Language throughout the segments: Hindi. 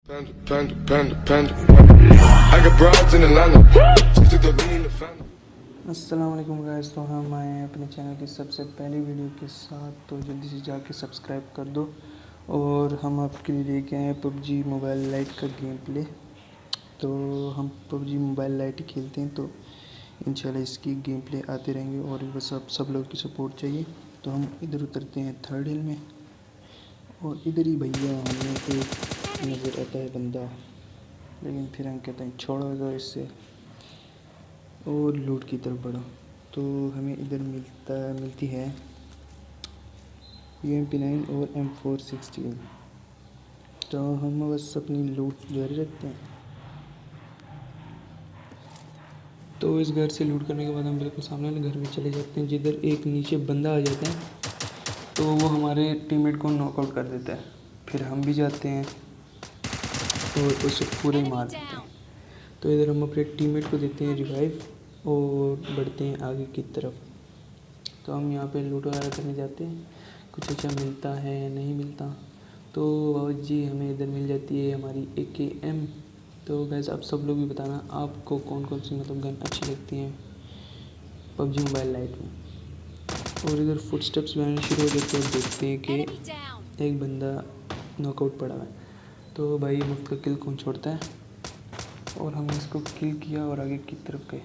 अस्सलाम वालेकुम गाइस। तो हम आए हैं अपने चैनल की सबसे पहली वीडियो के साथ, तो जल्दी से जाके सब्सक्राइब कर दो। और हम आपके लिए लेके आए हैं पबजी मोबाइल लाइट का गेम प्ले। तो हम पबजी मोबाइल लाइट ही खेलते हैं, तो इंशाल्लाह इसकी गेम प्ले आते रहेंगे और बस आप सब लोग की सपोर्ट चाहिए। तो हम इधर उतरते हैं थर्ड हिल में, और इधर ही भैया हमें एक नज़र आता है बंदा, लेकिन फिर हम कहते हैं छोड़ो दो इससे और लूट की तरफ बढ़ो। तो हमें इधर मिलती है UMP9 और M416। तो हम बस अपनी लूट जारी रखते हैं। तो इस घर से लूट करने के बाद हम बिल्कुल सामने वाले घर में चले जाते हैं, जिधर एक नीचे बंदा आ जाता है, तो वो हमारे टीममेट को नॉकआउट कर देता है। फिर हम भी जाते हैं और उसे पूरे ही मार देते हैं। तो इधर हम अपने टीममेट को देते हैं रिवाइव और बढ़ते हैं आगे की तरफ। तो हम यहाँ पे लूट वगैरह करने जाते हैं, कुछ अच्छा मिलता है या नहीं मिलता। तो बाबा जी हमें इधर मिल जाती है हमारी AKM। तो गैस आप सब लोग भी बताना आपको कौन कौन सी मतलब गन अच्छी लगती हैं पबजी मोबाइल लाइट में। और इधर फुटस्टेप्स भी आने शुरू हो जाते हैं, देखते हैं कि एक बंदा नॉकआउट पड़ा हुआ है। तो भाई मुफ्त का किल कौन छोड़ता है, और हमने इसको किल किया और आगे की तरफ गए।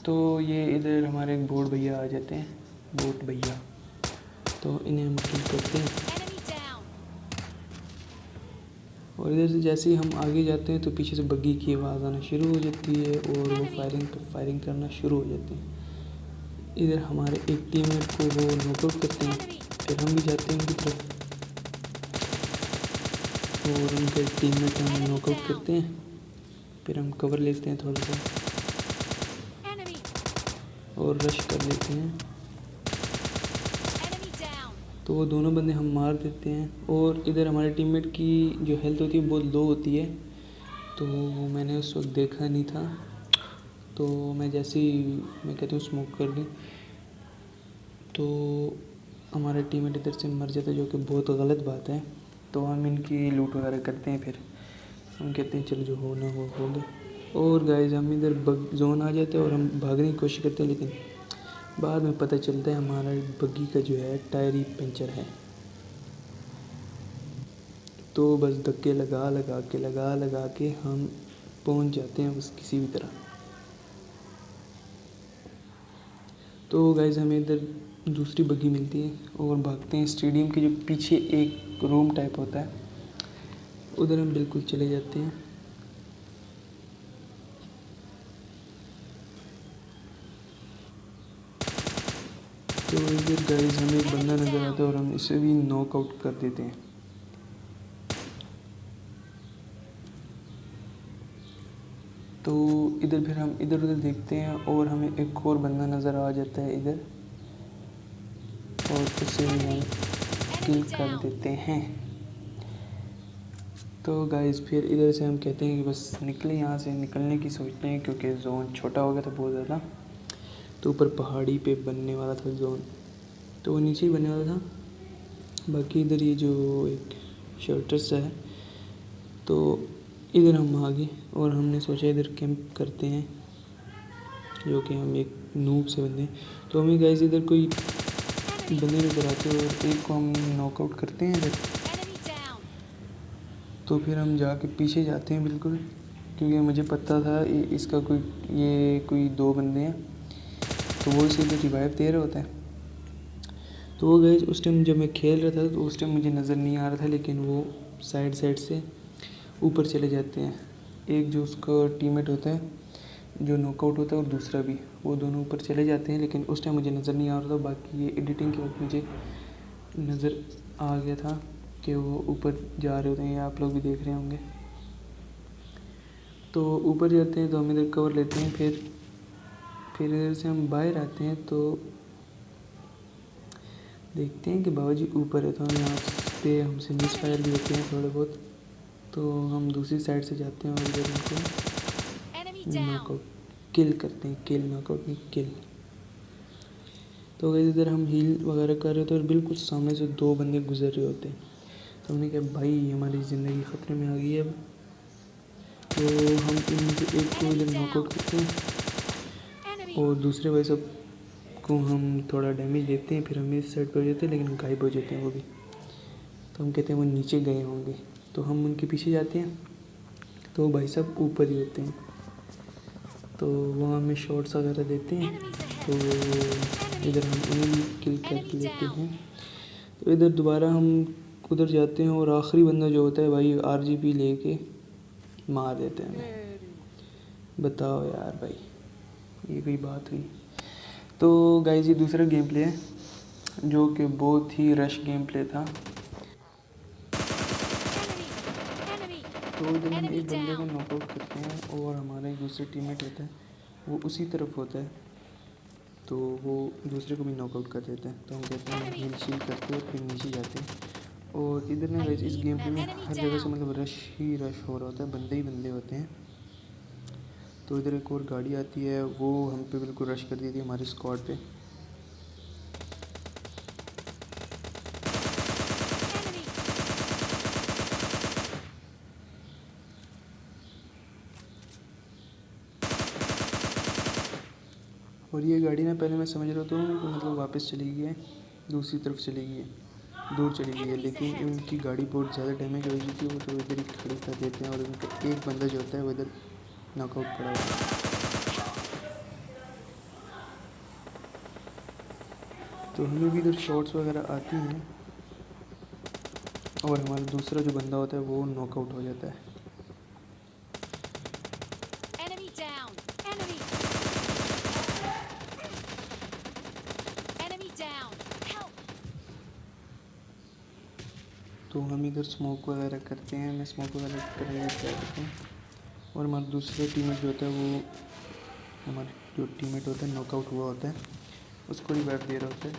तो ये इधर हमारे एक बोट भैया आ जाते हैं, बोट भैया, तो इन्हें हम किल करते हैं। और इधर से जैसे ही हम आगे जाते हैं तो पीछे से बग्गी की आवाज़ आना शुरू हो जाती है और वो फायरिंग करना शुरू हो जाती है। इधर हमारे एक टीममेट को वो नॉकआउट करते हैं, फिर हम भी जाते हैं उनकी तरफ और उनके टीममेट हमें नॉकआउट करते हैं। फिर हम कवर लेते हैं थोड़ा सा और रश कर लेते हैं, तो वो दोनों बंदे हम मार देते हैं। और इधर हमारे टीममेट की जो हेल्थ होती है बहुत लो होती है, तो मैंने उस वक्त देखा नहीं था। तो मैं जैसे ही मैं कहती हूँ स्मोक कर ली, तो हमारा टीममेट इधर से मर जाता है, जो कि बहुत गलत बात है। तो हम इनकी लूट वगैरह करते हैं, फिर हम कहते हैं चलो जो होना हो गया। और गाइस हम इधर जोन आ जाते हैं और हम भागने की कोशिश करते हैं, लेकिन बाद में पता चलता है हमारा बग्गी का जो है टायर ही पंचर है। तो बस धक्के लगा के हम पहुंच जाते हैं बस किसी भी तरह। तो गाइस हमें इधर दूसरी बग्गी मिलती है और भागते हैं स्टेडियम के जो पीछे एक रूम टाइप होता है, उधर हम बिल्कुल चले जाते हैं। तो इधर गाइस हमें एक बंदा नज़र आता है और हम इसे भी नॉकआउट कर देते हैं। तो इधर फिर हम इधर उधर देखते हैं और हमें एक और बंदा नज़र आ जाता है इधर, और उसे हम किल कर देते हैं। तो गाइस फिर इधर से हम कहते हैं कि बस निकले यहाँ से, निकलने की सोचते हैं क्योंकि जोन छोटा हो गया था बहुत ज़्यादा। तो ऊपर पहाड़ी पे बनने वाला था जोन, तो वो नीचे ही बनने वाला था। बाकी इधर ये जो एक शेल्टर्स है, तो इधर हम आ गए और हमने सोचा इधर कैंप करते हैं, जो कि हम एक नूब से बंदे। तो हमें गाइस इधर कोई बंदे नजर आते हैं और एक को हम नॉकआउट करते हैं इधर। तो फिर हम जाके पीछे जाते हैं बिल्कुल, क्योंकि मुझे पता था इसका कोई दो बंदे हैं, तो वो इसे इधर रिवाइव दे रहा होता है। तो वो गाइस उस टाइम जब मैं खेल रहा था तो उस टाइम मुझे नज़र नहीं आ रहा था, लेकिन वो साइड से ऊपर चले जाते हैं। एक जो उसका टीममेट होता है जो नॉकआउट होता है और दूसरा भी, वो दोनों ऊपर चले जाते हैं, लेकिन उस टाइम मुझे नज़र नहीं आ रहा था। बाकी ये एडिटिंग के वक्त मुझे नज़र आ गया था कि वो ऊपर जा रहे होते हैं, आप लोग भी देख रहे होंगे। तो ऊपर जाते हैं तो हम इधर कवर लेते हैं, फिर इधर से हम बाहर आते हैं तो देखते हैं कि बाबा जी ऊपर है। तो हम यहाँ पे हमसे मिस फायर भी होते हैं थोड़े बहुत, तो हम दूसरी साइड से जाते हैं और इधर उनको नॉकआउट किल करते हैं। किल नॉकआउट नहीं, किल। तो इधर हम हील वगैरह कर रहे होते हैं और बिल्कुल सामने से दो बंदे गुजर रहे होते हैं, तो तो हमने कहा भाई हमारी ज़िंदगी ख़तरे में आ गई है अब। तो हम इनमें से एक को इधर नॉकआउट करते हैं और दूसरे भाई साहब को हम थोड़ा डैमेज देते हैं, फिर हम इस साइड पर हो जाते हैं लेकिन गायब हो जाते हैं वो भी। तो हम कहते हैं वो नीचे गए होंगे, तो हम उनके पीछे जाते हैं तो भाई साहब ऊपर ही होते हैं। तो वहाँ हमें शॉट्स वगैरह देते हैं, तो इधर हम उन्हें भी किल कर लेते हैं। तो इधर दोबारा हम उधर जाते हैं और आखिरी बंदा जो होता है भाई आरजीपी लेके मार देते हैं हमें। बताओ यार भाई, ये कोई बात हुई। तो गाइस ये दूसरा गेम प्ले है जो कि बहुत ही रश गेम प्ले था। तो इधर हम एक बंदे को नॉकआउट करते हैं और हमारा एक दूसरा टीममेट होता है वो उसी तरफ होता है, तो वो दूसरे को भी नॉकआउट कर देते हैं। तो हम कहते हैं हील शील करते हैं और फिर नीचे जाते हैं। और इधर ना गाइस इस गेम प्ले में हर जगह से मतलब रश ही रश हो रहा होता है, बंदे ही बंदे होते हैं। तो इधर एक और गाड़ी आती है, वो हम पे बिल्कुल रश कर दी थी हमारे स्क्वाड पे। और ये गाड़ी ना पहले मैं समझ रहा था कि मतलब वापस चली गई है, दूसरी तरफ चली गई है, दूर चली गई है, लेकिन इनकी गाड़ी बहुत ज़्यादा डैमेज हो गई थी। वो तो इधर ही खड़ी कर देते हैं और उनका एक बंदा जो होता है वो इधर नॉकआउट पड़ा हुआ है। तो हमें भी इधर शॉट्स वगैरह आती हैं और हमारा दूसरा जो बंदा होता है वो नॉकआउट हो जाता है। तो हम इधर स्मोक वगैरह करते हैं, मैं स्मोक वगैरह करने में ट्राई करता हूँ और हमारा दूसरा टीममेट जो होता है वो हमारा जो टीममेट होता है नॉकआउट हुआ होता है उसको रिवाइव दे रहा होता है।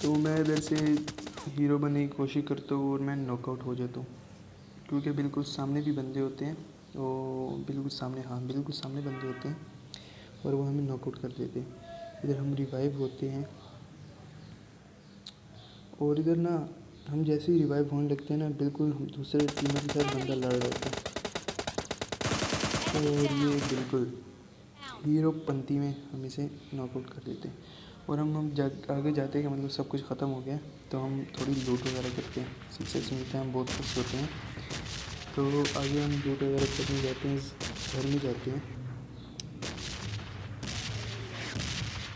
तो मैं इधर से हीरो बनने की कोशिश करता हूँ और मैं नॉकआउट हो जाता हूँ, क्योंकि बिल्कुल सामने भी बंदे होते हैं, और बिल्कुल सामने, हाँ बिल्कुल सामने बंदे होते हैं और वो हमें नॉकआउट कर देते हैं। इधर हम रिवाइव होते हैं और इधर ना हम जैसे ही रिवाइव होने लगते हैं ना बिल्कुल हम दूसरे टीममेट के साथ बंदा लड़ रहा होता है और ये बिल्कुल हीरो पंक्ति में हम इसे नॉकआउट कर देते हैं। और हम आगे जाते हैं कि मतलब सब कुछ ख़त्म हो गया, तो हम थोड़ी लूट वगैरह करते हैं, सक्सेस मिलते हैं, हम बहुत खुश होते हैं। तो आगे हम लूट वगैरह करने जाते हैं, घर में जाते हैं।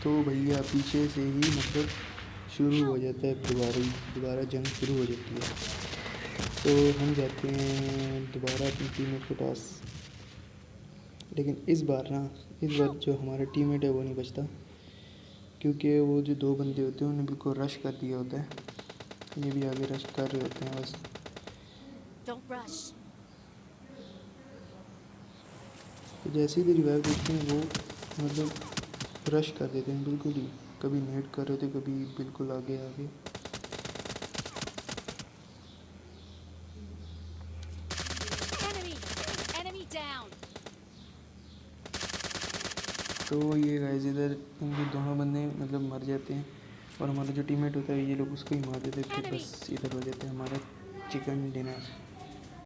तो भैया पीछे से ही मतलब शुरू हो जाता है, दोबारा जंग शुरू हो जाती है। तो हम जाते हैं दोबारा अपनी टीममेट के पास, लेकिन इस बार जो हमारा टीममेट है वो नहीं बचता, क्योंकि वो जो दो बंदे होते हैं उन्हें बिल्कुल रश कर दिया होता है। ये भी आगे रश कर रहे होते हैं बस। तो जैसे ही रिवाइव देखते हैं वो मतलब रश कर देते हैं बिल्कुल ही, कभी नेट कर रहे थे कभी बिल्कुल आगे आगे। तो ये गाइस इधर इनके दोनों बंदे मतलब मर जाते हैं और हमारा जो टीममेट होता है ये लोग उसको ही मार देते हैं, फिर बस इधर हो जाता है हमारा चिकन डिनर।